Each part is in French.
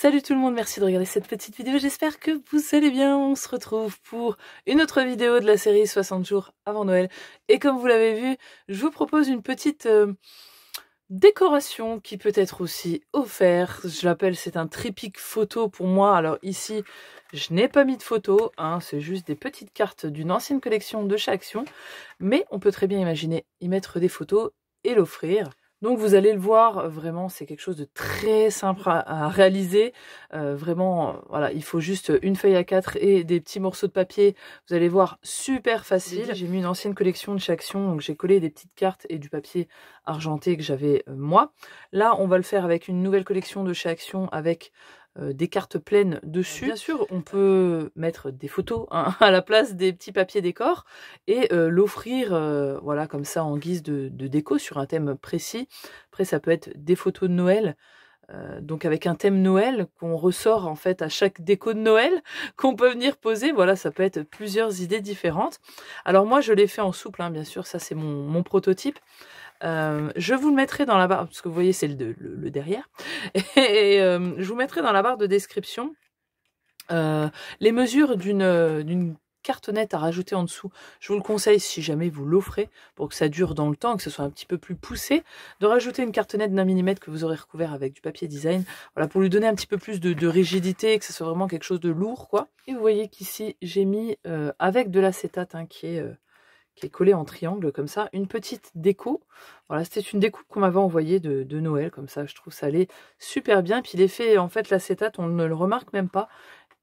Salut tout le monde, merci de regarder cette petite vidéo, j'espère que vous allez bien. On se retrouve pour une autre vidéo de la série 60 jours avant Noël. Et comme vous l'avez vu, je vous propose une petite décoration qui peut être aussi offerte. Je l'appelle, c'est un triptyque photo pour moi. Alors ici, je n'ai pas mis de photo, hein, c'est juste des petites cartes d'une ancienne collection de chez Action. Mais on peut très bien imaginer y mettre des photos et l'offrir. Donc vous allez le voir, vraiment c'est quelque chose de très simple à réaliser. Vraiment, voilà, il faut juste une feuille A4 et des petits morceaux de papier. Vous allez voir, super facile. J'ai mis une ancienne collection de chez Action, donc j'ai collé des petites cartes et du papier argenté que j'avais moi. Là, on va le faire avec une nouvelle collection de chez Action avec des cartes pleines dessus. Bien sûr, on peut mettre des photos hein, à la place des petits papiers décor et l'offrir voilà, comme ça en guise de déco sur un thème précis. Après, ça peut être des photos de Noël, donc avec un thème Noël qu'on ressort en fait à chaque déco de Noël qu'on peut venir poser. Voilà, ça peut être plusieurs idées différentes. Alors moi, je l'ai fait en souple, hein, bien sûr, ça c'est mon prototype. Je vous le mettrai dans la barre, parce que vous voyez c'est le derrière, et je vous mettrai dans la barre de description les mesures d'une cartonnette à rajouter en dessous. Je vous le conseille si jamais vous l'offrez, pour que ça dure dans le temps, que ce soit un petit peu plus poussé, de rajouter une cartonnette d'1 mm que vous aurez recouvert avec du papier design, voilà, pour lui donner un petit peu plus de rigidité, que ce soit vraiment quelque chose de lourd, quoi. Et vous voyez qu'ici j'ai mis avec de l'acétate hein, qui est collé en triangle comme ça, une petite déco. Voilà, c'était une découpe qu'on m'avait envoyée de Noël, comme ça, je trouve ça allait super bien. Puis l'effet, en fait, l'acétate, on ne le remarque même pas.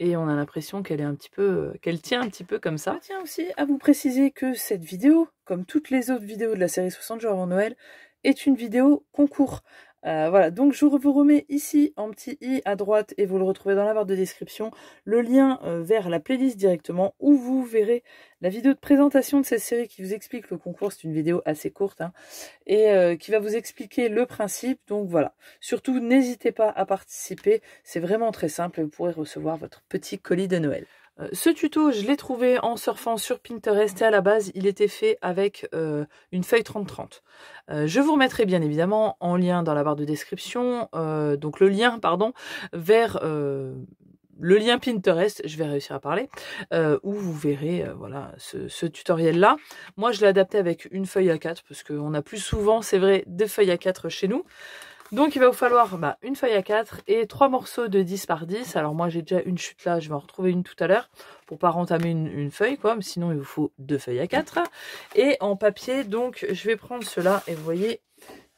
Et on a l'impression qu'elle est un petit peu, qu'elle tient un petit peu comme ça. Je tiens aussi à vous préciser que cette vidéo, comme toutes les autres vidéos de la série 60 jours avant Noël, est une vidéo concours. Voilà, donc je vous remets ici en petit i à droite et vous le retrouvez dans la barre de description, le lien vers la playlist directement où vous verrez la vidéo de présentation de cette série qui vous explique le concours. C'est une vidéo assez courte hein, et qui va vous expliquer le principe. Donc voilà, surtout n'hésitez pas à participer, c'est vraiment très simple et vous pourrez recevoir votre petit colis de Noël. Ce tuto, je l'ai trouvé en surfant sur Pinterest et à la base, il était fait avec une feuille 30-30. Je vous remettrai bien évidemment en lien dans la barre de description, donc le lien, pardon, vers le lien Pinterest, je vais réussir à parler, où vous verrez voilà, ce tutoriel-là. Moi, je l'ai adapté avec une feuille A4 parce qu'on a plus souvent, c'est vrai, des feuilles A4 chez nous. Donc il va vous falloir une feuille A4 et 3 morceaux de 10 par 10. Alors moi j'ai déjà une chute là, je vais en retrouver une tout à l'heure pour pas rentamer une feuille quoi, mais sinon il vous faut 2 feuilles A4. Et en papier, donc je vais prendre cela et vous voyez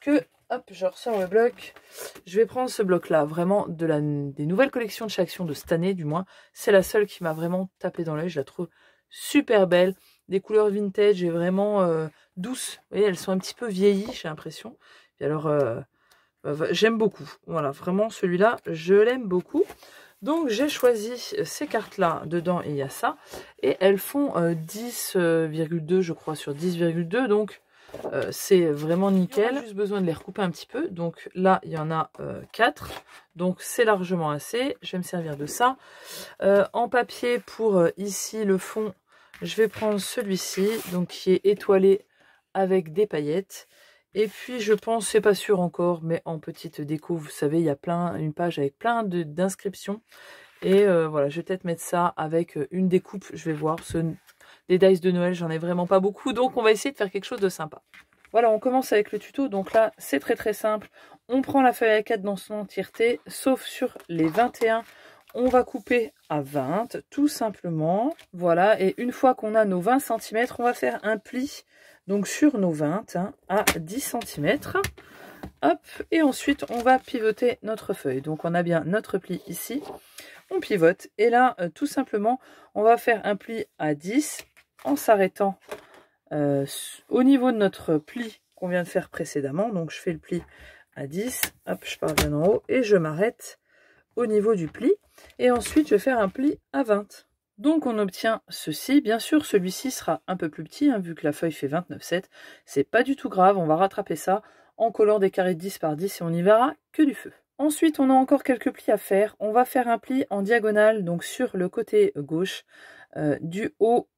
que, hop, je ressors le bloc. Je vais prendre ce bloc là, vraiment des nouvelles collections de chez Action de cette année du moins. C'est la seule qui m'a vraiment tapé dans l'œil, je la trouve super belle. Des couleurs vintage et vraiment douces. Vous voyez, elles sont un petit peu vieillies j'ai l'impression. Et alors... j'aime beaucoup, voilà, vraiment celui-là, je l'aime beaucoup. Donc j'ai choisi ces cartes-là, dedans il y a ça, et elles font 10,2 je crois sur 10,2, donc c'est vraiment nickel. J'ai juste besoin de les recouper un petit peu, donc là il y en a 4, donc c'est largement assez, je vais me servir de ça. En papier pour ici le fond, je vais prendre celui-ci, donc qui est étoilé avec des paillettes. Et puis je pense, c'est pas sûr encore, mais en petite déco, vous savez, il y a une page avec plein d'inscriptions. Et voilà, je vais peut-être mettre ça avec une découpe, je vais voir. Des dice de Noël, j'en ai vraiment pas beaucoup, donc on va essayer de faire quelque chose de sympa. Voilà, on commence avec le tuto, donc là, c'est très simple. On prend la feuille A4 dans son entièreté, sauf sur les 21. On va couper à 20, tout simplement. Voilà, et une fois qu'on a nos 20 cm, on va faire un pli. Donc sur nos 20 hein, à 10 cm. Hop, et ensuite on va pivoter notre feuille. Donc on a bien notre pli ici. On pivote. Et là, tout simplement, on va faire un pli à 10 en s'arrêtant au niveau de notre pli qu'on vient de faire précédemment. Donc je fais le pli à 10. Hop, je pars bien en haut et je m'arrête au niveau du pli. Et ensuite, je vais faire un pli à 20. Donc on obtient ceci. Bien sûr, celui-ci sera un peu plus petit, hein, vu que la feuille fait 29,7. C'est pas du tout grave, on va rattraper ça en collant des carrés de 10 par 10 et on n'y verra que du feu. Ensuite, on a encore quelques plis à faire. On va faire un pli en diagonale, donc sur le côté gauche, du haut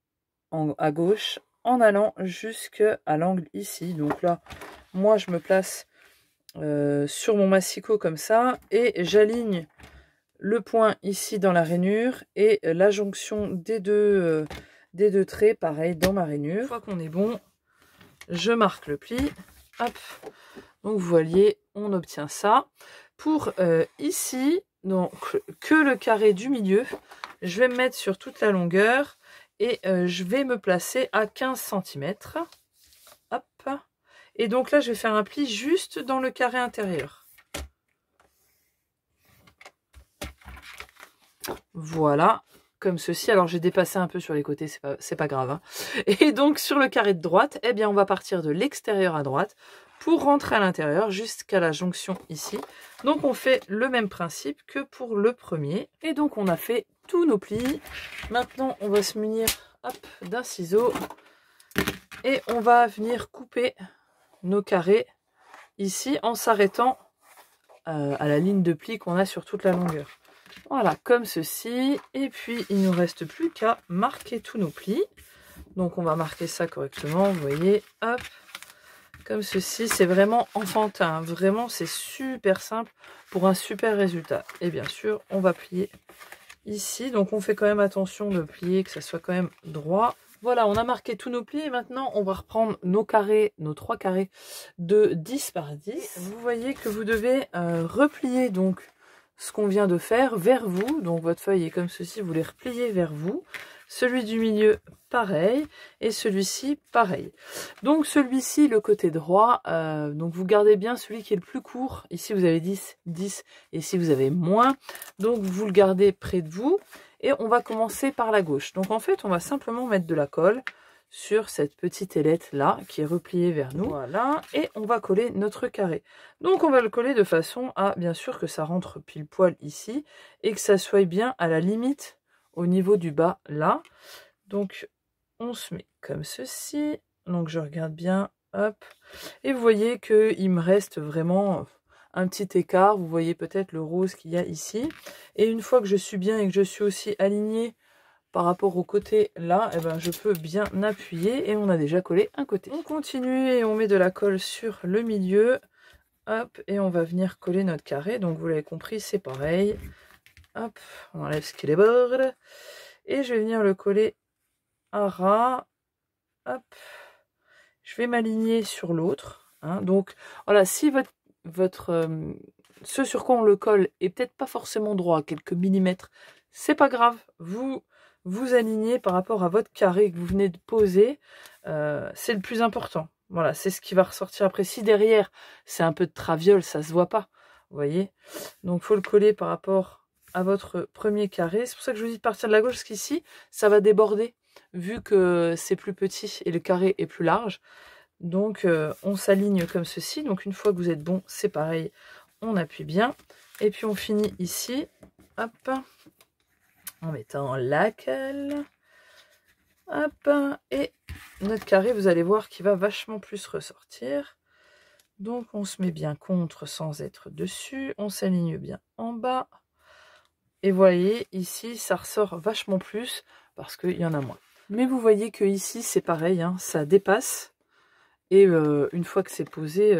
à gauche, en allant jusqu'à l'angle ici. Donc là, moi je me place sur mon massicot comme ça, et j'aligne le point ici dans la rainure et la jonction des deux traits, pareil, dans ma rainure. Une fois qu'on est bon, je marque le pli. Hop. Donc, vous voyez, on obtient ça. Pour ici, donc que le carré du milieu, je vais me mettre sur toute la longueur et je vais me placer à 15 cm. Hop. Et donc là, je vais faire un pli juste dans le carré intérieur. Voilà, comme ceci. Alors, j'ai dépassé un peu sur les côtés, c'est pas grave. Hein. Et donc, sur le carré de droite, eh bien, on va partir de l'extérieur à droite pour rentrer à l'intérieur jusqu'à la jonction ici. Donc, on fait le même principe que pour le premier. Et donc, on a fait tous nos plis. Maintenant, on va se munir d'un ciseau et on va venir couper nos carrés ici en s'arrêtant à la ligne de pli qu'on a sur toute la longueur. Voilà, comme ceci. Et puis, il ne nous reste plus qu'à marquer tous nos plis. Donc, on va marquer ça correctement, vous voyez, hop, comme ceci. C'est vraiment enfantin, vraiment, c'est super simple pour un super résultat. Et bien sûr, on va plier ici. Donc, on fait quand même attention de plier, que ça soit quand même droit. Voilà, on a marqué tous nos plis et maintenant on va reprendre nos carrés, nos 3 carrés de 10 par 10. Vous voyez que vous devez replier donc ce qu'on vient de faire vers vous. Donc votre feuille est comme ceci, vous les repliez vers vous. Celui du milieu, pareil. Et celui-ci, pareil. Donc celui-ci, le côté droit, donc vous gardez bien celui qui est le plus court. Ici, vous avez 10, 10. Et ici, vous avez moins. Donc vous le gardez près de vous. Et on va commencer par la gauche. Donc en fait, on va simplement mettre de la colle sur cette petite ailette là qui est repliée vers nous. Voilà. Et on va coller notre carré. Donc on va le coller de façon à bien sûr que ça rentre pile poil ici et que ça soit bien à la limite au niveau du bas là. Donc on se met comme ceci. Donc je regarde bien. Hop. Et vous voyez qu'il me reste vraiment un petit écart, vous voyez peut-être le rose qu'il y a ici. Et une fois que je suis bien et que je suis aussi alignée par rapport au côté là, eh ben, je peux bien appuyer et on a déjà collé un côté. On continue et on met de la colle sur le milieu. Hop, et on va venir coller notre carré. Donc vous l'avez compris, c'est pareil. Hop, on enlève ce qui déborde. Et je vais venir le coller à ras. Hop, je vais m'aligner sur l'autre. Hein. Donc voilà, si ce sur quoi on le colle est peut-être pas forcément droit, quelques millimètres, c'est pas grave, vous alignez par rapport à votre carré que vous venez de poser, c'est le plus important. Voilà, c'est ce qui va ressortir après. Si derrière c'est un peu de traviole, ça se voit pas, vous voyez. Donc il faut le coller par rapport à votre premier carré. C'est pour ça que je vous dis de partir de la gauche, parce qu'ici ça va déborder vu que c'est plus petit et le carré est plus large. Donc on s'aligne comme ceci. Donc une fois que vous êtes bon, c'est pareil, on appuie bien. Et puis on finit ici, hop, en mettant la colle. Hop, et notre carré, vous allez voir qu'il va vachement plus ressortir. Donc on se met bien contre sans être dessus. On s'aligne bien en bas. Et vous voyez, ici, ça ressort vachement plus parce qu'il y en a moins. Mais vous voyez que ici, c'est pareil, hein, ça dépasse. Et une fois que c'est posé,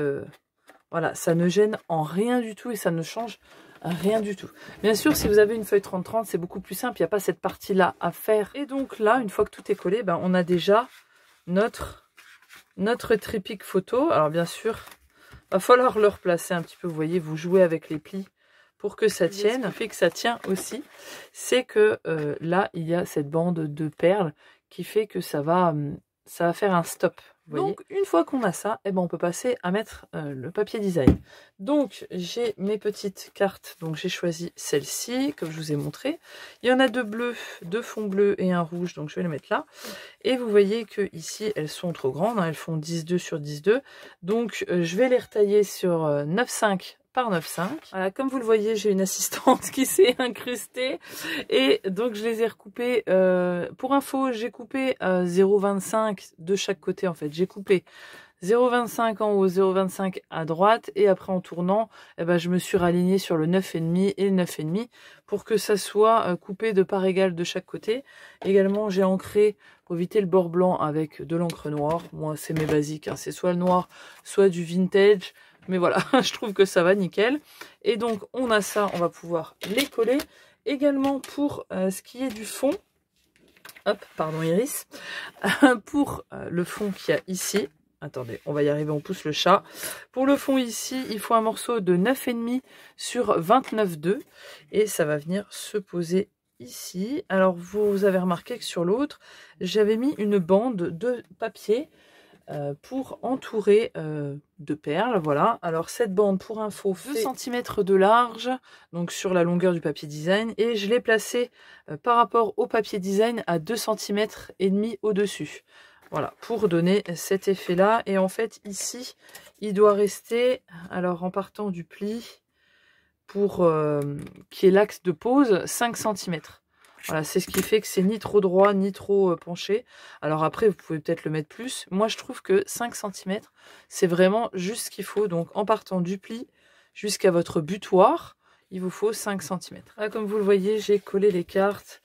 voilà, ça ne gêne en rien du tout et ça ne change rien du tout. Bien sûr, si vous avez une feuille 30-30, c'est beaucoup plus simple, il n'y a pas cette partie-là à faire. Et donc là, une fois que tout est collé, ben, on a déjà notre trépic photo. Alors bien sûr, il va falloir le replacer un petit peu, vous voyez, vous jouez avec les plis pour que ça tienne. Ce qui fait que ça tient aussi, c'est que là, il y a cette bande de perles qui fait que ça va faire un stop. Donc une fois qu'on a ça, eh ben, on peut passer à mettre le papier design. Donc j'ai mes petites cartes, donc j'ai choisi celle-ci, comme je vous ai montré. Il y en a deux bleus, deux fonds bleus et un rouge, donc je vais les mettre là. Et vous voyez que ici elles sont trop grandes, hein, elles font 10,2 sur 10,2. Donc je vais les retailler sur 9,5 par 9,5. Voilà, comme vous le voyez, j'ai une assistante qui s'est incrustée et donc je les ai recoupées. Pour info, j'ai coupé 0,25 de chaque côté en fait. J'ai coupé 0,25 en haut, 0,25 à droite et après en tournant, eh ben, je me suis ralignée sur le 9,5 et le 9,5 pour que ça soit coupé de part égale de chaque côté. Également, j'ai ancré pour éviter le bord blanc avec de l'encre noire. Moi, c'est mes basiques, hein. C'est soit le noir, soit du vintage. Mais voilà, je trouve que ça va nickel. Et donc, on a ça, on va pouvoir les coller. Également, pour ce qui est du fond, hop, pardon Iris, pour le fond qu'il y a ici, attendez, on va y arriver, on pousse le chat. Pour le fond ici, il faut un morceau de 9,5 sur 29,2 et ça va venir se poser ici. Alors, vous avez remarqué que sur l'autre, j'avais mis une bande de papier pour entourer de perles, voilà. Alors cette bande, pour info, fait 2 cm de large, donc sur la longueur du papier design, et je l'ai placé par rapport au papier design à 2 cm et demi au-dessus. Voilà, pour donner cet effet-là. Et en fait, ici, il doit rester, alors en partant du pli, pour qui est l'axe de pose, 5 cm. Voilà, c'est ce qui fait que c'est ni trop droit, ni trop penché. Alors après, vous pouvez peut-être le mettre plus. Moi, je trouve que 5 cm, c'est vraiment juste ce qu'il faut. Donc, en partant du pli jusqu'à votre butoir, il vous faut 5 cm. Là, comme vous le voyez, j'ai collé les cartes.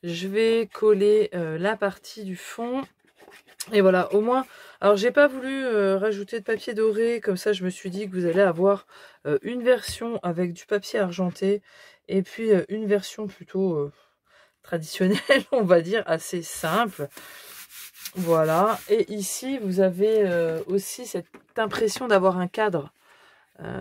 Je vais coller la partie du fond. Et voilà, au moins... Alors, j'ai pas voulu rajouter de papier doré. Comme ça, je me suis dit que vous allez avoir une version avec du papier argenté. Et puis, une version plutôt... traditionnel, on va dire, assez simple. Voilà. Et ici, vous avez aussi cette impression d'avoir un cadre.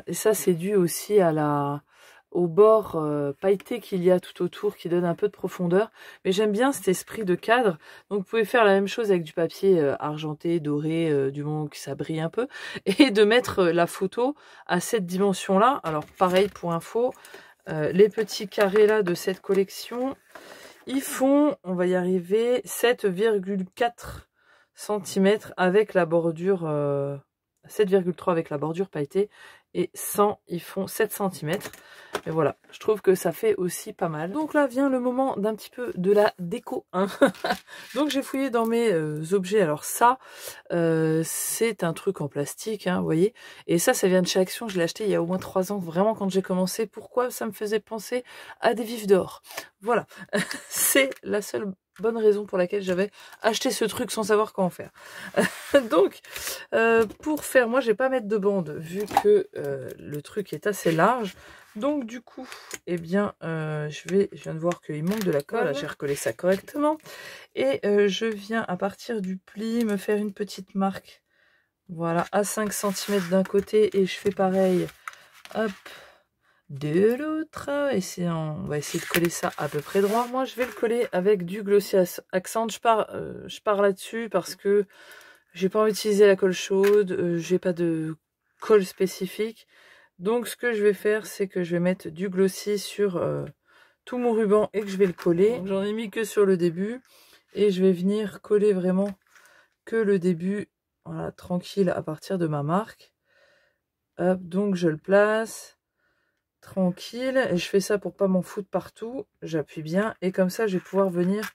Et ça, c'est dû aussi à au bord pailleté qu'il y a tout autour, qui donne un peu de profondeur. Mais j'aime bien cet esprit de cadre. Donc, vous pouvez faire la même chose avec du papier argenté, doré, du moment que ça brille un peu. Et de mettre la photo à cette dimension-là. Alors, pareil pour info, les petits carrés là de cette collection... Ils font, on va y arriver, 7,4 cm avec la bordure, 7,3 avec la bordure pailletée, et 100, ils font 7 cm. Et voilà, je trouve que ça fait aussi pas mal. Donc là vient le moment d'un petit peu de la déco, hein. Donc j'ai fouillé dans mes objets. Alors ça, c'est un truc en plastique, hein, vous voyez. Et ça vient de chez Action, je l'ai acheté il y a au moins 3 ans, vraiment quand j'ai commencé. Pourquoi? Ça me faisait penser à des vifs d'or. Voilà, c'est la seule bonne raison pour laquelle j'avais acheté ce truc sans savoir comment faire. Donc, pour faire, moi je vais pas mettre de bande vu que le truc est assez large. Donc du coup, eh bien, je viens de voir qu'il manque de la colle. J'ai recollé ça correctement. Et je viens à partir du pli me faire une petite marque. Voilà, à 5 cm d'un côté. Et je fais pareil, hop, de l'autre. Et on va essayer de coller ça à peu près droit. Moi, je vais le coller avec du Glossies Accent. Je pars là-dessus parce que j'ai pas envie d'utiliser la colle chaude. J'ai pas de colle spécifique. Donc, ce que je vais faire, c'est que je vais mettre du glossy sur tout mon ruban et que je vais le coller. J'en ai mis que sur le début. Et je vais venir coller vraiment que le début, voilà, tranquille à partir de ma marque. Hop, donc je le place tranquille. Et je fais ça pour pas m'en foutre partout. J'appuie bien. Et comme ça, je vais pouvoir venir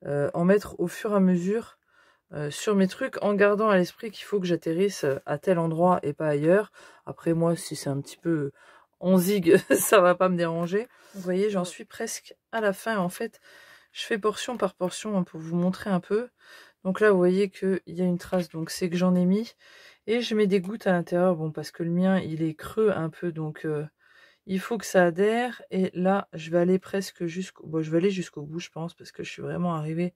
en mettre au fur et à mesure sur mes trucs, en gardant à l'esprit qu'il faut que j'atterrisse à tel endroit et pas ailleurs. Après, moi, si c'est un petit peu en zig, ça va pas me déranger. Vous voyez, j'en suis presque à la fin. En fait, je fais portion par portion, hein, pour vous montrer un peu. Donc là, vous voyez qu'il y a une trace, donc c'est que j'en ai mis. Et je mets des gouttes à l'intérieur, bon, parce que le mien, il est creux un peu, donc il faut que ça adhère. Et là, je vais aller presque jusqu'au... Bon, je vais aller jusqu'au bout, je pense, parce que je suis vraiment arrivée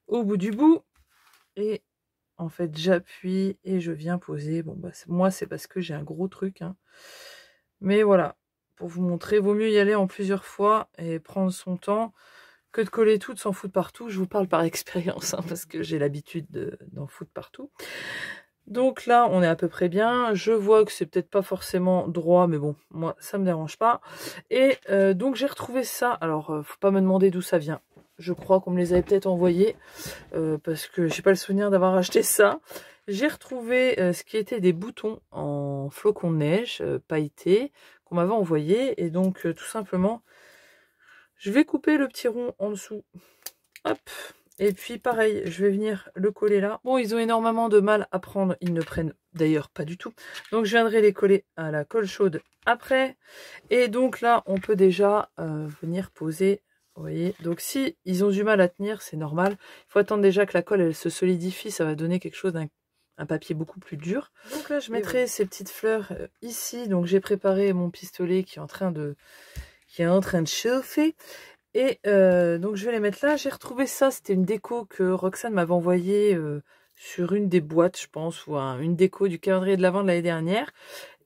au bout du bout. Et en fait, j'appuie et je viens poser. Bon, bah, moi, c'est parce que j'ai un gros truc, hein. Mais voilà, pour vous montrer, vaut mieux y aller en plusieurs fois et prendre son temps que de coller tout, de s'en foutre partout. Je vous parle par expérience, hein, parce que j'ai l'habitude d'en foutre partout. Donc là, on est à peu près bien. Je vois que c'est peut-être pas forcément droit, mais bon, moi, ça me dérange pas. Et donc, j'ai retrouvé ça. Alors, faut pas me demander d'où ça vient. Je crois qu'on me les avait peut-être envoyés, parce que j'ai pas le souvenir d'avoir acheté ça. J'ai retrouvé ce qui était des boutons en flocons de neige pailletés qu'on m'avait envoyé. Et donc, tout simplement, je vais couper le petit rond en dessous. Hop. Et puis pareil, je vais venir le coller là. Bon, ils ont énormément de mal à prendre, ils ne prennent d'ailleurs pas du tout. Donc je viendrai les coller à la colle chaude après. Et donc là, on peut déjà venir poser, vous voyez. Donc si ils ont du mal à tenir, c'est normal. Il faut attendre déjà que la colle elle se solidifie, ça va donner quelque chose d'un un papier beaucoup plus dur. Donc là, je mettrai ces petites fleurs ici. Donc j'ai préparé mon pistolet qui est en train de chauffer. Et donc je vais les mettre là. J'ai retrouvé ça, c'était une déco que Roxane m'avait envoyée sur une des boîtes, je pense, ou une déco du calendrier de l'Avent de l'année dernière.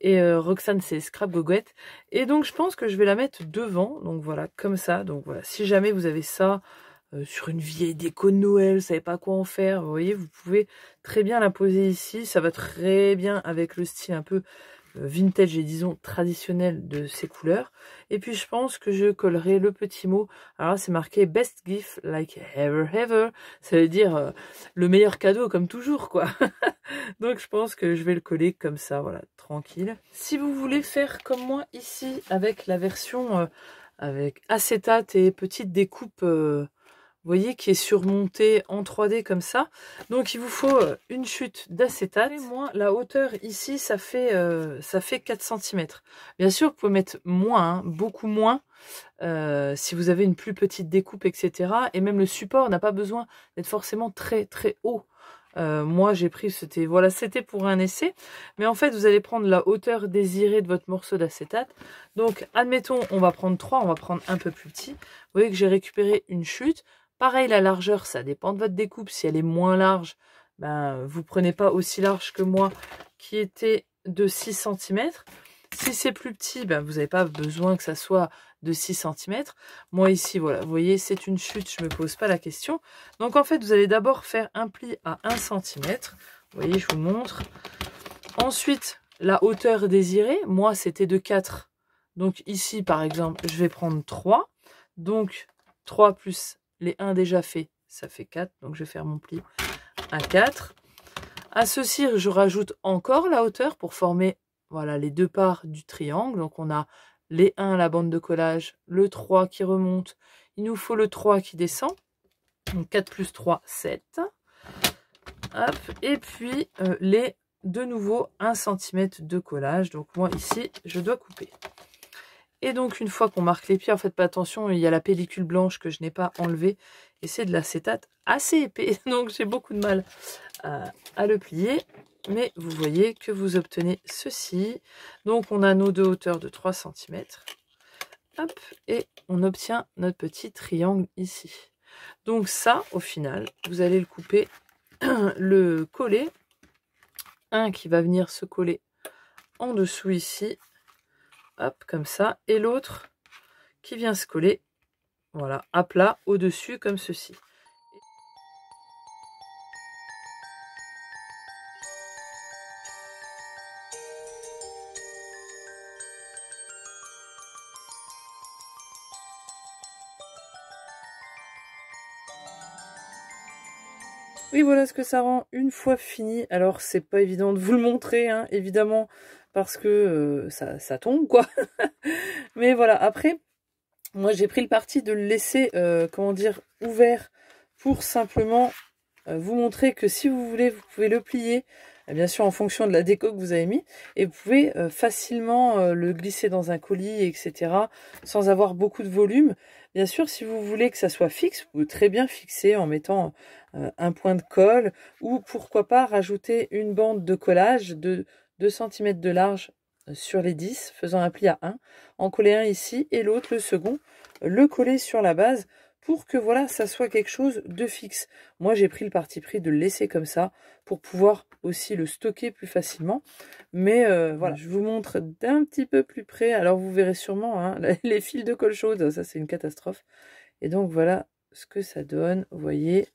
Et Roxane, c'est Scrap Goguette. Et donc je pense que je vais la mettre devant, donc voilà, comme ça. Donc voilà, si jamais vous avez ça sur une vieille déco de Noël, vous savez pas quoi en faire, vous voyez, vous pouvez très bien la poser ici. Ça va très bien avec le style un peu vintage et disons traditionnel de ces couleurs. Et puis je pense que je collerai le petit mot. Alors là c'est marqué best gift like ever. Ça veut dire le meilleur cadeau comme toujours quoi. Donc je pense que je vais le coller comme ça, voilà, tranquille. Si vous voulez faire comme moi ici avec la version avec acétate et petite découpe vous voyez, qui est surmonté en 3D comme ça. Donc il vous faut une chute d'acétate. Moi, la hauteur ici, ça fait 4 cm. Bien sûr, vous pouvez mettre moins, hein, beaucoup moins, si vous avez une plus petite découpe, etc. Et même le support n'a pas besoin d'être forcément très très haut. Moi j'ai pris, c'était pour un essai, mais en fait vous allez prendre la hauteur désirée de votre morceau d'acétate. Donc admettons on va prendre 3, on va prendre un peu plus petit. Vous voyez que j'ai récupéré une chute. Pareil, la largeur, ça dépend de votre découpe. Si elle est moins large, ben, vous prenez pas aussi large que moi, qui était de 6 cm. Si c'est plus petit, ben, vous n'avez pas besoin que ça soit de 6 cm. Moi, ici, voilà, vous voyez, c'est une chute, je ne me pose pas la question. Donc, en fait, vous allez d'abord faire un pli à 1 cm. Vous voyez, je vous montre. Ensuite, la hauteur désirée, moi, c'était de 4. Donc, ici, par exemple, je vais prendre 3. Donc, 3 plus les 1 déjà faits, ça fait 4. Donc, je vais faire mon pli à 4. À ceci, je rajoute encore la hauteur pour former voilà, les deux parts du triangle. Donc, on a les 1, la bande de collage, le 3 qui remonte. Il nous faut le 3 qui descend. Donc, 4 plus 3, 7. Hop. Et puis, les de nouveau 1 cm de collage. Donc, moi, ici, je dois couper. Et donc, une fois qu'on marque les pieds, en fait, pas attention, il y a la pellicule blanche que je n'ai pas enlevée. Et c'est de l'acétate assez épais. Donc, j'ai beaucoup de mal à le plier. Mais vous voyez que vous obtenez ceci. Donc, on a nos deux hauteurs de 3 cm. Hop, et on obtient notre petit triangle ici. Donc, ça, au final, vous allez le couper, le coller. Un qui va venir se coller en dessous ici. Hop, comme ça. Et l'autre qui vient se coller, voilà, à plat, au-dessus, comme ceci. Oui, voilà ce que ça rend une fois fini. Alors, c'est pas évident de vous le montrer, hein, évidemment, parce que ça tombe, quoi. Mais voilà, après, moi, j'ai pris le parti de le laisser, comment dire, ouvert pour simplement vous montrer que si vous voulez, vous pouvez le plier, bien sûr en fonction de la déco que vous avez mis, et vous pouvez facilement le glisser dans un colis, etc., sans avoir beaucoup de volume. Bien sûr, si vous voulez que ça soit fixe, vous pouvez très bien fixer en mettant un point de colle, ou pourquoi pas rajouter une bande de collage de 2 cm de large sur les 10, faisant un pli à 1, en coller un ici, et l'autre, le second, le coller sur la base, pour que voilà, ça soit quelque chose de fixe. Moi, j'ai pris le parti pris de le laisser comme ça pour pouvoir aussi le stocker plus facilement. Mais voilà, je vous montre d'un petit peu plus près. Alors, vous verrez sûrement hein, les fils de colle chaude, ça c'est une catastrophe. Et donc, voilà ce que ça donne, vous voyez,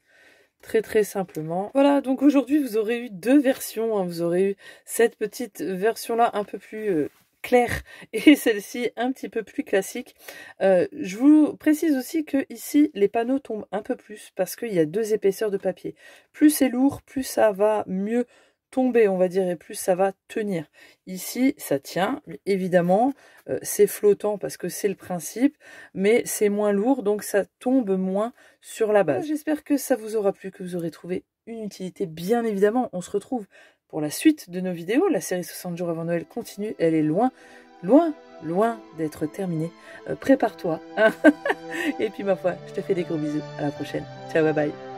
très très simplement. Voilà, donc aujourd'hui, vous aurez eu deux versions. Hein. Vous aurez eu cette petite version-là un peu plus claire et celle-ci un petit peu plus classique. Je vous précise aussi que ici les panneaux tombent un peu plus parce qu'il y a deux épaisseurs de papier. Plus c'est lourd, plus ça va mieux tomber, on va dire, et plus ça va tenir. Ici, ça tient, évidemment, c'est flottant parce que c'est le principe, mais c'est moins lourd, donc ça tombe moins sur la base. J'espère que ça vous aura plu, que vous aurez trouvé une utilité, bien évidemment. On se retrouve pour la suite de nos vidéos. La série 60 jours avant Noël continue, elle est loin d'être terminée. Prépare-toi. Hein. Et puis ma foi, je te fais des gros bisous. À la prochaine. Ciao, bye bye.